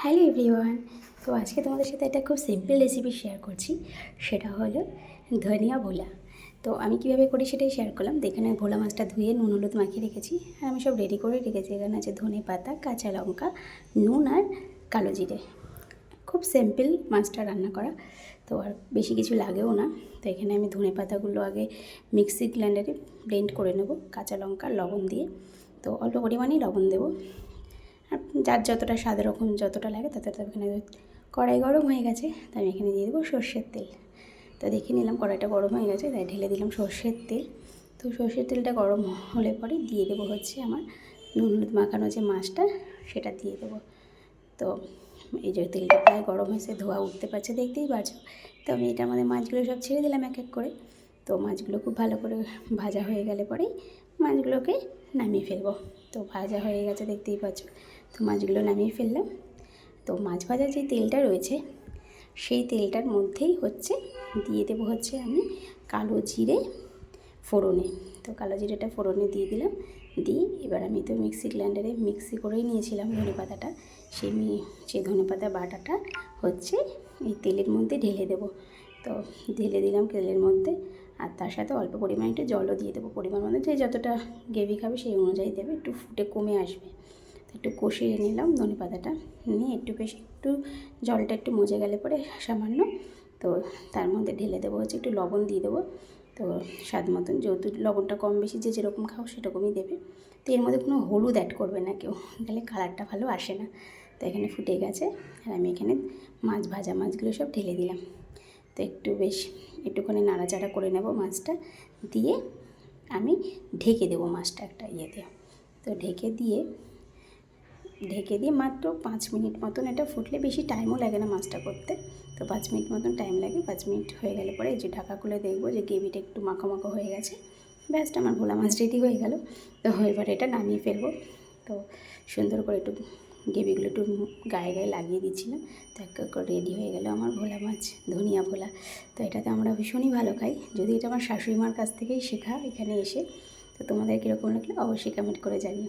Hello everyone. তো আজকে তোমাদের সাথে একটা খুব সিম্পল রেসিপি শেয়ার করছি, সেটা হলো ধনিয়া ভোলা। তো আমি কীভাবে করি সেটাই শেয়ার করলাম। তো এখানে ভোলা মাছটা ধুয়ে নুন হলুদ মাখিয়ে রেখেছি, আর আমি সব রেডি করে রেখেছি। এখানে আছে ধনে পাতা, কাঁচা লঙ্কা, নুন আর কালো জিরে। খুব সিম্পল মাছটা রান্না করা, তো আর বেশি কিছু লাগেও না। তো এখানে আমি ধনে পাতাগুলো আগে মিক্সি গ্রাইন্ডারে ব্লেন্ড করে নেব কাঁচা লঙ্কা লবণ দিয়ে। তো অল্প পরিমাণেই লবণ দেবো, আর যার যতটা স্বাদ রকম যতটা লাগে ততটা। এখানে কড়াই গরম হয়ে গেছে, তাই আমি এখানে দিয়ে দেবো সর্ষের তেল। তো দেখে নিলাম কড়াইটা গরম হয়ে গেছে, তাই ঢেলে দিলাম সর্ষের তেল। তো সর্ষের তেলটা গরম হলে পরে দিয়ে দেবো হচ্ছে আমার নুন হলুদ মাখানো যে মাছটা, সেটা দিয়ে দেবো। তো এই যে তেলটা প্রায় গরম হয়েছে, ধোয়া উঠতে পারছে, দেখতেই পারছো। তো আমি এটার মধ্যে মাছগুলো সব ছেড়ে দিলাম এক এক করে। তো মাছগুলো খুব ভালো করে ভাজা হয়ে গেলে পরেই মাছগুলোকে নামিয়ে ফেলবো। তো ভাজা হয়ে গেছে দেখতেই পাচ্ছ। তো মাছগুলো নামিয়ে ফেললাম। তো মাছ ভাজার যে তেলটা রয়েছে সেই তেলটার মধ্যেই হচ্ছে দিয়ে দেবো হচ্ছে আমি কালো জিরে ফোড়নে। তো কালো জিরেটা ফোড়নে দিয়ে দিলাম। দিয়ে এবার আমি তো মিক্সি গ্রাইন্ডারে মিক্সি করেই নিয়েছিলাম ধনে পাতাটা, সেই ধনে পাতা বাটাটা হচ্ছে এই তেলের মধ্যে ঢেলে দেবো। তো ঢেলে দিলাম তেলের মধ্যে, আর তার সাথে অল্প পরিমাণে একটু জলও দিয়ে দেবো। পরিমাণ মতো যে যতটা গ্রেভি খাবে সেই অনুযায়ী দেবে, একটু ফুটে কমে আসবে। তো একটু কষিয়ে নিলাম ধনে পাতাটা, নিয়ে একটু জলটা একটু মজে গেলে পরে সামান্য, তো তার মধ্যে ঢেলে দেবো হচ্ছে একটু লবণ দিয়ে দেবো। তো স্বাদ মতন, যেহেতু লবণটা কম বেশি যে যেরকম খাও সেরকমই দেবে। তো এর মধ্যে কোনো হলুদ অ্যাড করবে না কেউ, তাহলে কালারটা ভালো আসে না। তো এখানে ফুটে গেছে, আর আমি এখানে ভাজা মাছগুলো সব ঢেলে দিলাম। তো একটুখানি নাড়াচাড়া করে নেব মাছটা দিয়ে, আমি ঢেকে দেবো মাছটা একটা ইয়েতে। তো ঢেকে দিয়ে মাত্র 5 মিনিট মতন, এটা ফুটলে বেশি টাইমও লাগে না মাছটা করতে। তো 5 মিনিট মতন টাইম লাগে। 5 মিনিট হয়ে গেলে পরে এই যে ঢাকা খুলে দেখবো যে গ্রেভিটা একটু মাখো মাখো হয়ে গেছে। ব্যাস, আমার ভোলা মাছ রেডি হয়ে গেল। তো এবার এটা নামিয়ে ফেলবো। তো সুন্দর করে একটু গ্রেভিগুলো একটু গায়ে গায়ে লাগিয়ে দিচ্ছিলাম। তো এক এক করে রেডি হয়ে গেল আমার ভোলা মাছ, ধনিয়া ভোলা। তো এটাতে আমরা ভীষণই ভালো খাই, যদি এটা আমার শাশুড়ি মার কাছ থেকেই শেখা এখানে এসে। তো তোমাদের কীরকম লাগলো অবশ্যই কমেন্ট করে জানিও।